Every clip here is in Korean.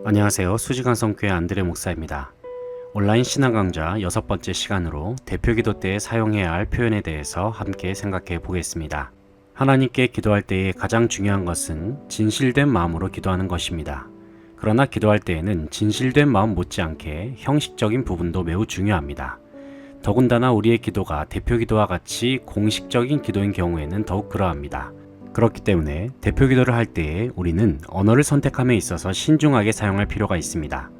안녕하세요. 수지강성교회 안드레 목사입니다. 온라인 신앙 강좌 6번째 시간으로 대표기도 때에 사용해야 할 표현에 대해서 함께 생각해 보겠습니다. 하나님께 기도할 때에 가장 중요한 것은 진실된 마음으로 기도하는 것입니다. 그러나 기도할 때에는 진실된 마음 못지않게 형식적인 부분도 매우 중요합니다. 더군다나 우리의 기도가 대표기도와 같이 공식적인 기도인 경우에는 더욱 그러합니다. 그렇기 때문에 대표 기도를 할 때에 우리는 언어를 선택함에 있어서 신중하게 사용할 필요가 있습니다.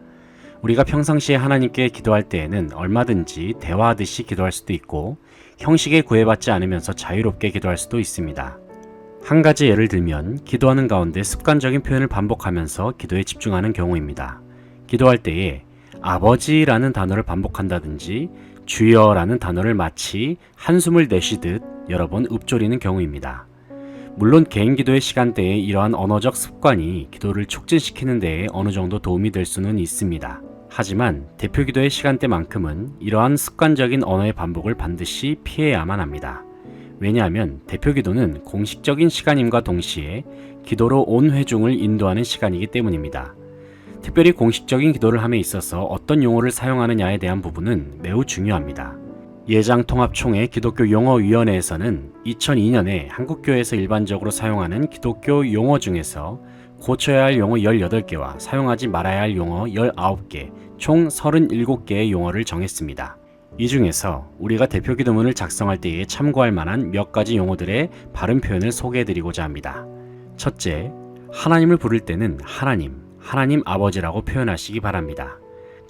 우리가 평상시에 하나님께 기도할 때에는 얼마든지 대화하듯이 기도할 수도 있고 형식에 구애받지 않으면서 자유롭게 기도할 수도 있습니다. 한 가지 예를 들면 기도하는 가운데 습관적인 표현을 반복하면서 기도에 집중하는 경우입니다. 기도할 때에 아버지라는 단어를 반복한다든지 주여라는 단어를 마치 한숨을 내쉬듯 여러 번 읊조리는 경우입니다. 물론 개인 기도의 시간대에 이러한 언어적 습관이 기도를 촉진시키는 데에 어느 정도 도움이 될 수는 있습니다. 하지만 대표 기도의 시간대만큼은 이러한 습관적인 언어의 반복을 반드시 피해야만 합니다. 왜냐하면 대표 기도는 공식적인 시간임과 동시에 기도로 온 회중을 인도하는 시간이기 때문입니다. 특별히 공식적인 기도를 함에 있어서 어떤 용어를 사용하느냐에 대한 부분은 매우 중요합니다. 예장통합총회 기독교용어위원회에서는 2002년에 한국교회에서 일반적으로 사용하는 기독교 용어 중에서 고쳐야 할 용어 18개와 사용하지 말아야 할 용어 19개, 총 37개의 용어를 정했습니다. 이 중에서 우리가 대표 기도문을 작성할 때에 참고할 만한 몇 가지 용어들의 바른 표현을 소개해드리고자 합니다. 첫째, 하나님을 부를 때는 하나님 아버지라고 표현하시기 바랍니다.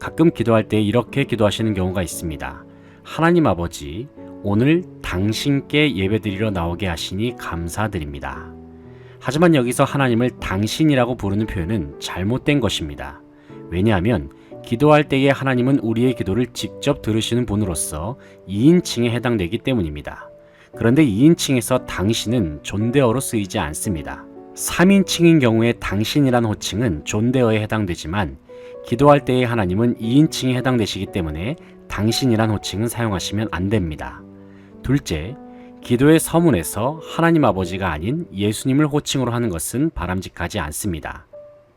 가끔 기도할 때 이렇게 기도하시는 경우가 있습니다. 하나님 아버지, 오늘 당신께 예배드리러 나오게 하시니 감사드립니다. 하지만 여기서 하나님을 당신이라고 부르는 표현은 잘못된 것입니다. 왜냐하면 기도할 때에 하나님은 우리의 기도를 직접 들으시는 분으로서 2인칭에 해당되기 때문입니다. 그런데 2인칭에서 당신은 존대어로 쓰이지 않습니다. 3인칭인 경우에 당신이란 호칭은 존대어에 해당되지만 기도할 때의 하나님은 2인칭에 해당되시기 때문에 당신이란 호칭은 사용하시면 안 됩니다. 둘째, 기도의 서문에서 하나님 아버지가 아닌 예수님을 호칭으로 하는 것은 바람직하지 않습니다.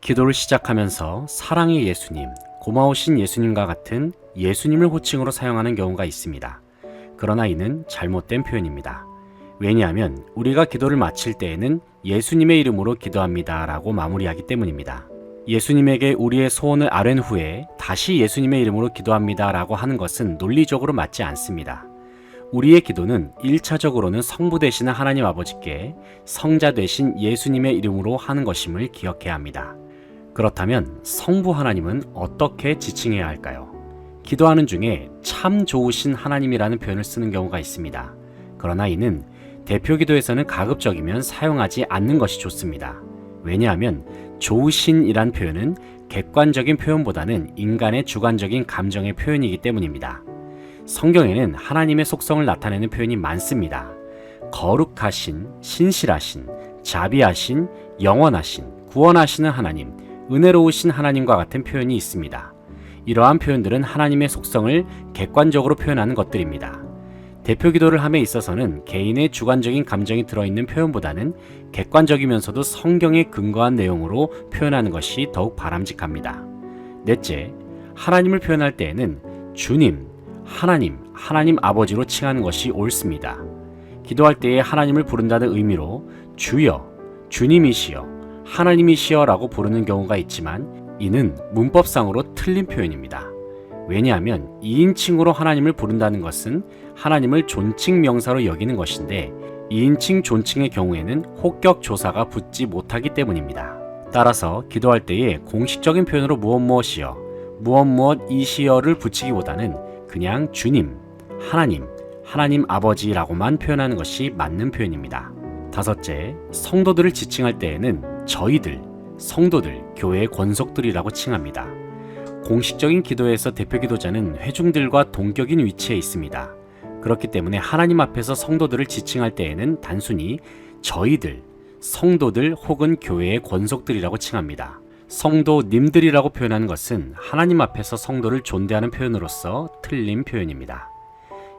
기도를 시작하면서 사랑의 예수님, 고마우신 예수님과 같은 예수님을 호칭으로 사용하는 경우가 있습니다. 그러나 이는 잘못된 표현입니다. 왜냐하면 우리가 기도를 마칠 때에는 예수님의 이름으로 기도합니다 라고 마무리하기 때문입니다. 예수님에게 우리의 소원을 아뢰는 후에 다시 예수님의 이름으로 기도합니다 라고 하는 것은 논리적으로 맞지 않습니다. 우리의 기도는 1차적으로는 성부 되시는 하나님 아버지께 성자 되신 예수님의 이름으로 하는 것임을 기억해야 합니다. 그렇다면 성부 하나님은 어떻게 지칭해야 할까요? 기도하는 중에 참 좋으신 하나님이라는 표현을 쓰는 경우가 있습니다. 그러나 이는 대표 기도에서는 가급적이면 사용하지 않는 것이 좋습니다. 왜냐하면 좋으신이란 표현은 객관적인 표현보다는 인간의 주관적인 감정의 표현이기 때문입니다. 성경에는 하나님의 속성을 나타내는 표현이 많습니다. 거룩하신, 신실하신, 자비하신, 영원하신, 구원하시는 하나님, 은혜로우신 하나님과 같은 표현이 있습니다. 이러한 표현들은 하나님의 속성을 객관적으로 표현하는 것들입니다. 대표 기도를 함에 있어서는 개인의 주관적인 감정이 들어있는 표현보다는 객관적이면서도 성경에 근거한 내용으로 표현하는 것이 더욱 바람직합니다. 넷째, 하나님을 표현할 때에는 주님, 하나님 아버지로 칭하는 것이 옳습니다. 기도할 때에 하나님을 부른다는 의미로 주여, 주님이시여, 하나님이시여 라고 부르는 경우가 있지만 이는 문법상으로 틀린 표현입니다. 왜냐하면 2인칭으로 하나님을 부른다는 것은 하나님을 존칭 명사로 여기는 것인데 2인칭 존칭의 경우에는 혹격 조사가 붙지 못하기 때문입니다. 따라서 기도할 때에 공식적인 표현으로 무엇이여를 붙이기보다는 그냥 주님, 하나님 아버지라고만 표현하는 것이 맞는 표현입니다. 다섯째, 성도들을 지칭할 때에는 저희들, 성도들, 교회의 권속들이라고 칭합니다. 공식적인 기도에서 대표 기도자는 회중들과 동격인 위치에 있습니다. 그렇기 때문에 하나님 앞에서 성도들을 지칭할 때에는 단순히 저희들, 성도들 혹은 교회의 권속들이라고 칭합니다. 성도님들이라고 표현하는 것은 하나님 앞에서 성도를 존대하는 표현으로서 틀린 표현입니다.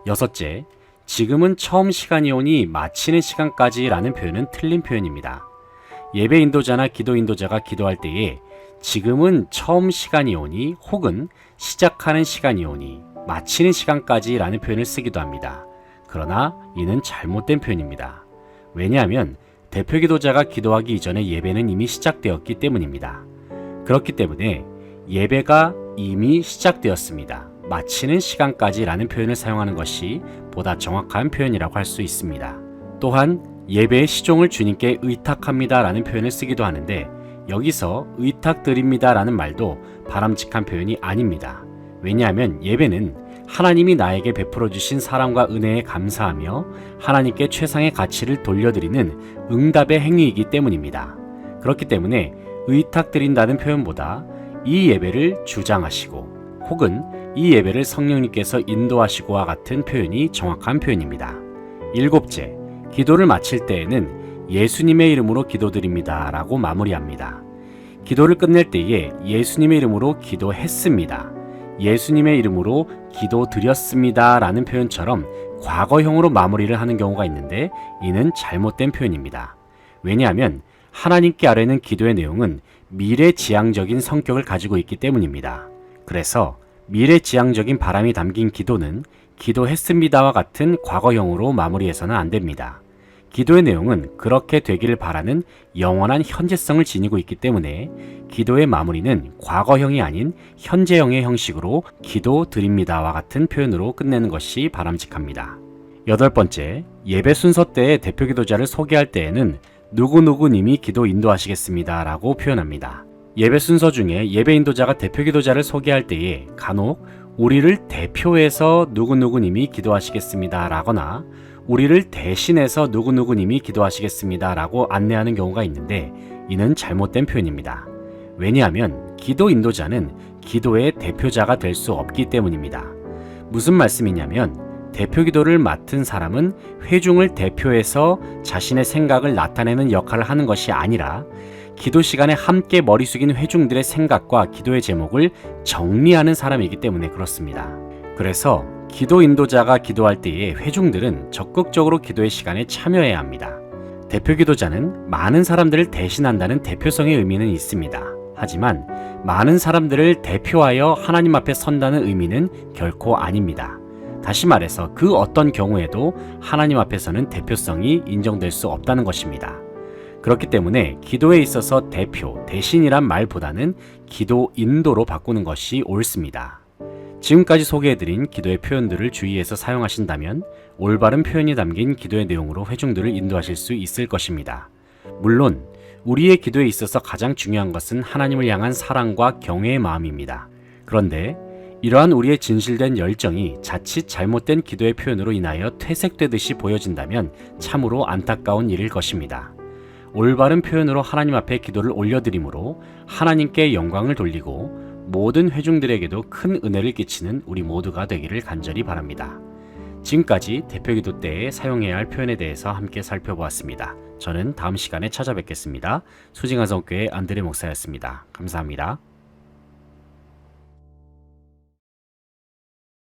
여섯째, 지금은 처음 시간이 오니 마치는 시간까지 라는 표현은 틀린 표현입니다. 예배 인도자나 기도 인도자가 기도할 때에 지금은 처음 시간이 오니 혹은 시작하는 시간이 오니 마치는 시간까지 라는 표현을 쓰기도 합니다. 그러나 이는 잘못된 표현입니다. 왜냐하면 대표 기도자가 기도하기 이전에 예배는 이미 시작되었기 때문입니다. 그렇기 때문에 예배가 이미 시작되었습니다. 마치는 시간까지 라는 표현을 사용하는 것이 보다 정확한 표현이라고 할 수 있습니다. 또한 예배의 시종을 주님께 의탁합니다 라는 표현을 쓰기도 하는데 여기서 의탁드립니다 라는 말도 바람직한 표현이 아닙니다. 왜냐하면 예배는 하나님이 나에게 베풀어 주신 사랑과 은혜에 감사하며 하나님께 최상의 가치를 돌려드리는 응답의 행위이기 때문입니다. 그렇기 때문에 의탁드린다는 표현보다 이 예배를 주장하시고 혹은 이 예배를 성령님께서 인도하시고와 같은 표현이 정확한 표현입니다. 일곱째, 기도를 마칠 때에는 예수님의 이름으로 기도드립니다 라고 마무리합니다. 기도를 끝낼 때에 예수님의 이름으로 기도했습니다. 예수님의 이름으로 기도드렸습니다 라는 표현처럼 과거형으로 마무리를 하는 경우가 있는데 이는 잘못된 표현입니다. 왜냐하면 하나님께 아뢰는 기도의 내용은 미래지향적인 성격을 가지고 있기 때문입니다. 그래서 미래지향적인 바람이 담긴 기도는 기도했습니다와 같은 과거형으로 마무리해서는 안 됩니다. 기도의 내용은 그렇게 되기를 바라는 영원한 현재성을 지니고 있기 때문에 기도의 마무리는 과거형이 아닌 현재형의 형식으로 기도드립니다와 같은 표현으로 끝내는 것이 바람직합니다. 여덟 번째, 예배 순서 때의 대표 기도자를 소개할 때에는 누구누구님이 기도 인도하시겠습니다 라고 표현합니다. 예배 순서 중에 예배 인도자가 대표 기도자를 소개할 때에 간혹 우리를 대표해서 누구누구님이 기도하시겠습니다 라거나 우리를 대신해서 누구누구님이 기도하시겠습니다 라고 안내하는 경우가 있는데 이는 잘못된 표현입니다. 왜냐하면 기도 인도자는 기도의 대표자가 될 수 없기 때문입니다. 무슨 말씀이냐면 대표 기도를 맡은 사람은 회중을 대표해서 자신의 생각을 나타내는 역할을 하는 것이 아니라 기도 시간에 함께 머리 숙인 회중들의 생각과 기도의 제목을 정리하는 사람이기 때문에 그렇습니다. 그래서 기도 인도자가 기도할 때에 회중들은 적극적으로 기도의 시간에 참여해야 합니다. 대표 기도자는 많은 사람들을 대신한다는 대표성의 의미는 있습니다. 하지만 많은 사람들을 대표하여 하나님 앞에 선다는 의미는 결코 아닙니다. 다시 말해서 그 어떤 경우에도 하나님 앞에서는 대표성이 인정될 수 없다는 것입니다. 그렇기 때문에 기도에 있어서 대표, 대신이란 말보다는 기도 인도로 바꾸는 것이 옳습니다. 지금까지 소개해드린 기도의 표현들을 주의해서 사용하신다면 올바른 표현이 담긴 기도의 내용으로 회중들을 인도하실 수 있을 것입니다. 물론 우리의 기도에 있어서 가장 중요한 것은 하나님을 향한 사랑과 경외의 마음입니다. 그런데 이러한 우리의 진실된 열정이 자칫 잘못된 기도의 표현으로 인하여 퇴색되듯이 보여진다면 참으로 안타까운 일일 것입니다. 올바른 표현으로 하나님 앞에 기도를 올려드림으로 하나님께 영광을 돌리고 모든 회중들에게도 큰 은혜를 끼치는 우리 모두가 되기를 간절히 바랍니다. 지금까지 대표기도 때에 사용해야 할 표현에 대해서 함께 살펴보았습니다. 저는 다음 시간에 찾아뵙겠습니다. 수징한 성교회 안드레 목사였습니다. 감사합니다.